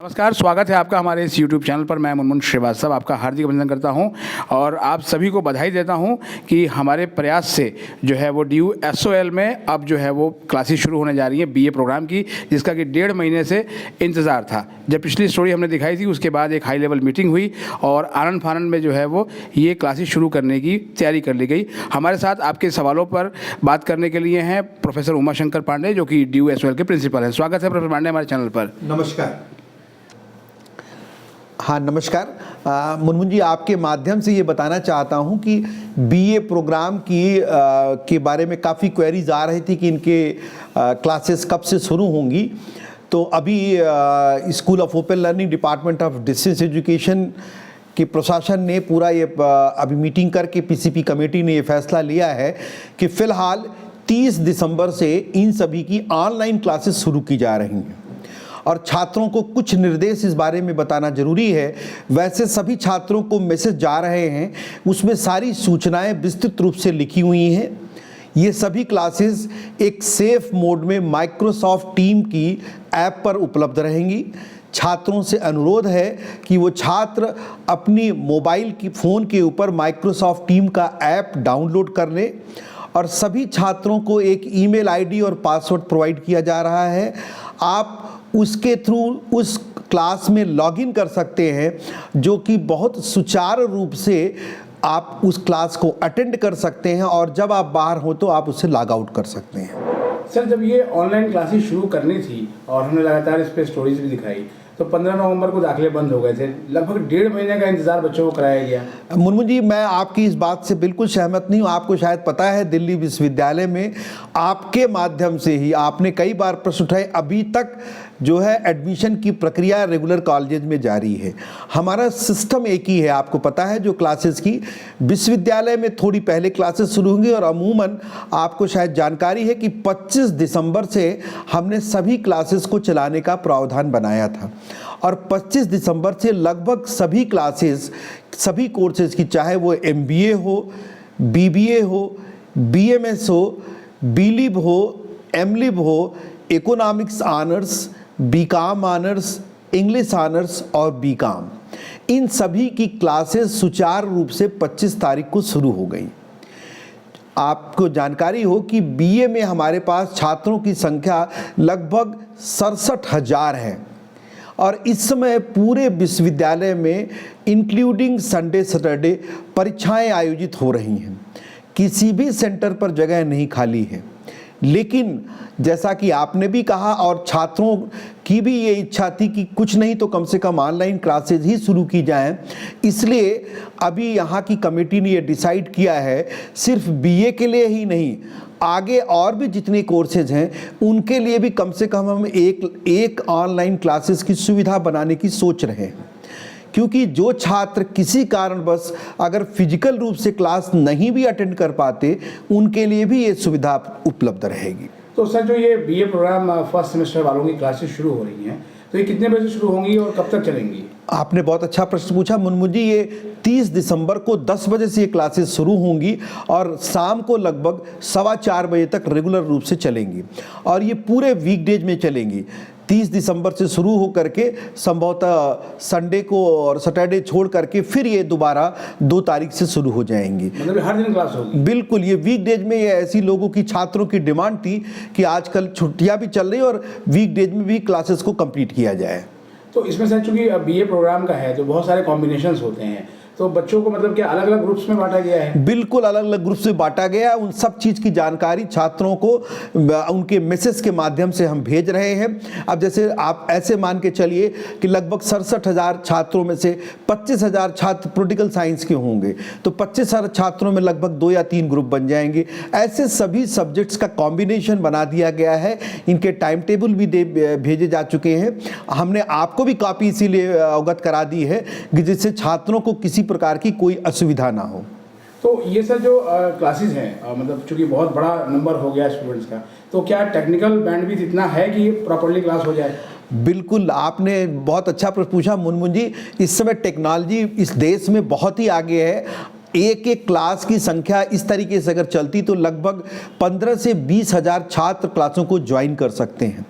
नमस्कार, स्वागत है आपका हमारे इस YouTube चैनल पर। मैं मुनमुन श्रीवास्तव आपका हार्दिक अभिनंदन करता हूं और आप सभी को बधाई देता हूं कि हमारे प्रयास से जो है वो DU-SOL में अब जो है वो क्लासेस शुरू होने जा रही हैं BA प्रोग्राम की, जिसका कि 1.5 महीने से इंतज़ार था। जब पिछली स्टोरी हमने दिखाई थी उसके बाद एक हाई लेवल मीटिंग हुई और आनंद फानंद में जो है वो ये क्लासेस शुरू करने की तैयारी कर ली गई। हमारे साथ आपके सवालों पर बात करने के लिए हैं प्रोफेसर उमाशंकर पांडे, जो कि DU-SOL के प्रिंसिपल हैं। स्वागत है प्रोफेसर पांडे हमारे चैनल पर। नमस्कार। हाँ नमस्कार। मुनमुन जी, आपके माध्यम से ये बताना चाहता हूँ कि BA प्रोग्राम के बारे में काफ़ी क्वेरीज आ रही थी कि इनके क्लासेस कब से शुरू होंगी। तो अभी school of open learning, department of distance education के प्रशासन ने पूरा ये अभी मीटिंग करके PCP कमेटी ने ये फैसला लिया है कि फ़िलहाल 30 दिसंबर से इन सभी की ऑनलाइन क्लासेस शुरू की जा रही हैं और छात्रों को कुछ निर्देश इस बारे में बताना जरूरी है। वैसे सभी छात्रों को मैसेज जा रहे हैं, उसमें सारी सूचनाएं विस्तृत रूप से लिखी हुई हैं। ये सभी क्लासेस एक सेफ मोड में माइक्रोसॉफ्ट टीम की ऐप पर उपलब्ध रहेंगी। छात्रों से अनुरोध है कि वो छात्र अपनी मोबाइल की फ़ोन के ऊपर माइक्रोसॉफ्ट टीम का ऐप डाउनलोड कर लें और सभी छात्रों को एक ईमेल आईडी और पासवर्ड प्रोवाइड किया जा रहा है। आप उसके थ्रू उस क्लास में लॉगिन कर सकते हैं, जो कि बहुत सुचारू रूप से आप उस क्लास को अटेंड कर सकते हैं और जब आप बाहर हो तो आप उससे लॉग आउट कर सकते हैं। सर, जब ये ऑनलाइन क्लासेस शुरू करनी थी और हमने लगातार इस पर स्टोरीज भी दिखाई, तो 15 नवंबर को दाखिले बंद हो गए थे। लगभग 1.5 महीने का इंतजार बच्चों को कराया गया। मुनमुन जी, मैं आपकी इस बात से बिल्कुल सहमत नहीं हूँ। आपको शायद पता है, दिल्ली विश्वविद्यालय में आपके माध्यम से ही आपने कई बार प्रश्न उठाए, अभी तक जो है एडमिशन की प्रक्रिया रेगुलर कॉलेज में जारी है। हमारा सिस्टम एक ही है, आपको पता है, जो क्लासेस की विश्वविद्यालय में थोड़ी पहले क्लासेस शुरू होंगी और अमूमन आपको शायद जानकारी है कि 25 दिसंबर से हमने सभी क्लासेस को चलाने का प्रावधान बनाया था और 25 दिसंबर से लगभग सभी क्लासेस, सभी कोर्सेज की, चाहे वो MBA हो, BBA हो, BMS हो, BLib हो, MLib हो, economics honours, BCom honours, English honours और BCom, इन सभी की क्लासेस सुचारू रूप से 25 तारीख को शुरू हो गई। आपको जानकारी हो कि BA में हमारे पास छात्रों की संख्या लगभग 67,000 है और इस समय पूरे विश्वविद्यालय में इंक्लूडिंग संडे सैटरडे परीक्षाएं आयोजित हो रही हैं। किसी भी सेंटर पर जगह नहीं खाली है, लेकिन जैसा कि आपने भी कहा और छात्रों की भी ये इच्छा थी कि कुछ नहीं तो कम से कम ऑनलाइन क्लासेज ही शुरू की जाएं, इसलिए अभी यहाँ की कमेटी ने ये डिसाइड किया है, सिर्फ BA के लिए ही नहीं, आगे और भी जितने कोर्सेज हैं उनके लिए भी कम से कम हम एक ऑनलाइन क्लासेस की सुविधा बनाने की सोच रहे हैं। क्योंकि जो छात्र किसी कारणवश अगर फिजिकल रूप से क्लास नहीं भी अटेंड कर पाते, उनके लिए भी ये सुविधा उपलब्ध रहेगी। तो सर, जो ये BA प्रोग्राम फर्स्ट सेमेस्टर वालों की क्लासेस शुरू हो रही हैं, तो ये कितने बजे से शुरू होंगी और कब तक चलेंगी? आपने बहुत अच्छा प्रश्न पूछा मुनमुन जी। ये 30 दिसंबर को 10 बजे से ये क्लासेस शुरू होंगी और शाम को लगभग 4:15 बजे तक रेगुलर रूप से चलेंगी और ये पूरे वीकडेज में चलेंगी। 30 दिसंबर से शुरू हो करके संभवतः संडे को और सैटरडे छोड़ करके फिर ये दोबारा 2 तारीख से शुरू हो जाएंगी। मतलब हर दिन क्लास होगी? बिल्कुल। ये वीकडेज में ये ऐसी लोगों की, छात्रों की डिमांड थी कि आजकल छुट्टियां भी चल रही और वीकडेज में भी क्लासेस को कंप्लीट किया जाए। तो इसमें सर, चूंकि BA प्रोग्राम का है तो बहुत सारे कॉम्बिनेशंस होते हैं, तो बच्चों को मतलब क्या अलग अलग ग्रुप्स में बांटा गया है? बिल्कुल, अलग अलग ग्रुप से बांटा गया है। उन सब चीज़ की जानकारी छात्रों को उनके मैसेज के माध्यम से हम भेज रहे हैं। अब जैसे आप ऐसे मान के चलिए कि लगभग 67,000 छात्रों में से 25,000 छात्र पॉलिटिकल साइंस के होंगे, तो 25,000 छात्रों में लगभग 2 या 3 ग्रुप बन जाएंगे। ऐसे सभी सब्जेक्ट्स का कॉम्बिनेशन बना दिया गया है। इनके टाइम टेबल भी भेजे जा चुके हैं। हमने आपको भी कॉपी इसीलिए अवगत करा दी है कि जिससे छात्रों को किसी प्रकार की कोई असुविधा ना हो। तो ये सर, जो क्लासेस हैं, मतलब चूंकि बहुत बड़ा नंबर हो गया स्टूडेंट्स का, तो क्या टेक्निकल बैंडविड्थ इतना है कि प्रॉपर्ली क्लास हो जाए? बिल्कुल, आपने बहुत अच्छा प्रश्न पूछा मुनमुन जी। इस समय टेक्नोलॉजी इस देश में बहुत ही आगे है। एक एक क्लास की संख्या इस तरीके से अगर चलती तो लगभग 15 से 20 हज़ार छात्र क्लासों को ज्वाइन कर सकते हैं।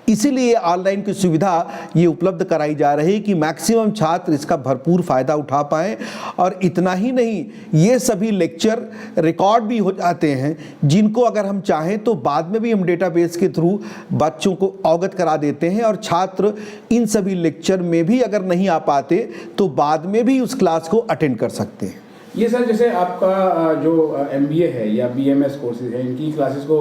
इसीलिए ऑनलाइन की सुविधा ये उपलब्ध कराई जा रही है कि मैक्सिमम छात्र इसका भरपूर फ़ायदा उठा पाएँ। और इतना ही नहीं, ये सभी लेक्चर रिकॉर्ड भी हो जाते हैं, जिनको अगर हम चाहें तो बाद में भी हम डेटाबेस के थ्रू बच्चों को अवगत करा देते हैं, और छात्र इन सभी लेक्चर में भी अगर नहीं आ पाते तो बाद में भी उस क्लास को अटेंड कर सकते हैं। ये सर जैसे आपका जो MBA है या BMS कोर्सेज है, इनकी क्लासेस को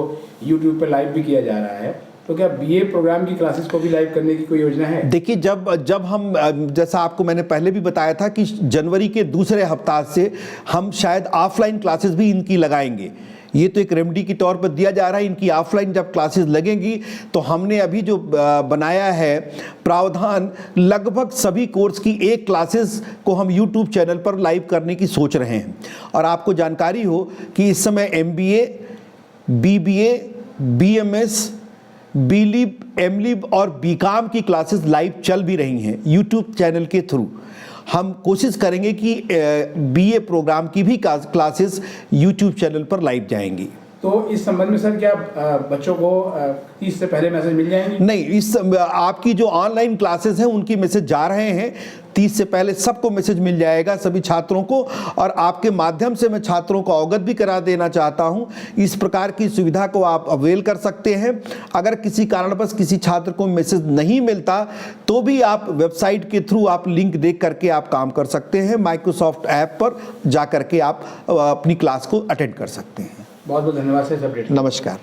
YouTube पे लाइव भी किया जा रहा है, तो क्या BA प्रोग्राम की क्लासेस को भी लाइव करने की कोई योजना है? देखिए, जब हम, जैसा आपको मैंने पहले भी बताया था कि जनवरी के दूसरे हफ्ता से हम शायद ऑफलाइन क्लासेस भी इनकी लगाएंगे। ये तो एक रेमेडी के तौर पर दिया जा रहा है। इनकी ऑफलाइन जब क्लासेस लगेंगी तो हमने अभी जो बनाया है प्रावधान, लगभग सभी कोर्स की एक क्लासेस को हम YouTube चैनल पर लाइव करने की सोच रहे हैं। और आपको जानकारी हो कि इस समय MBA, BBA, BMS, BLib, MLib और BCom की क्लासेस लाइव चल भी रही हैं YouTube चैनल के थ्रू। हम कोशिश करेंगे कि BA प्रोग्राम की भी क्लासेस YouTube चैनल पर लाइव जाएंगी। तो इस संबंध में सर क्या बच्चों को 30 से पहले मैसेज मिल जाएंगे? नहीं, आपकी जो ऑनलाइन क्लासेस हैं उनकी मैसेज जा रहे हैं। 30 से पहले सबको मैसेज मिल जाएगा, सभी छात्रों को। और आपके माध्यम से मैं छात्रों को अवगत भी करा देना चाहता हूं, इस प्रकार की सुविधा को आप अवेल कर सकते हैं। अगर किसी कारणवश किसी छात्र को मैसेज नहीं मिलता तो भी आप वेबसाइट के थ्रू आप लिंक देख करके आप काम कर सकते हैं। माइक्रोसॉफ्ट ऐप पर जा करके आप अपनी क्लास को अटेंड कर सकते हैं। बहुत बहुत धन्यवाद सर। नमस्कार।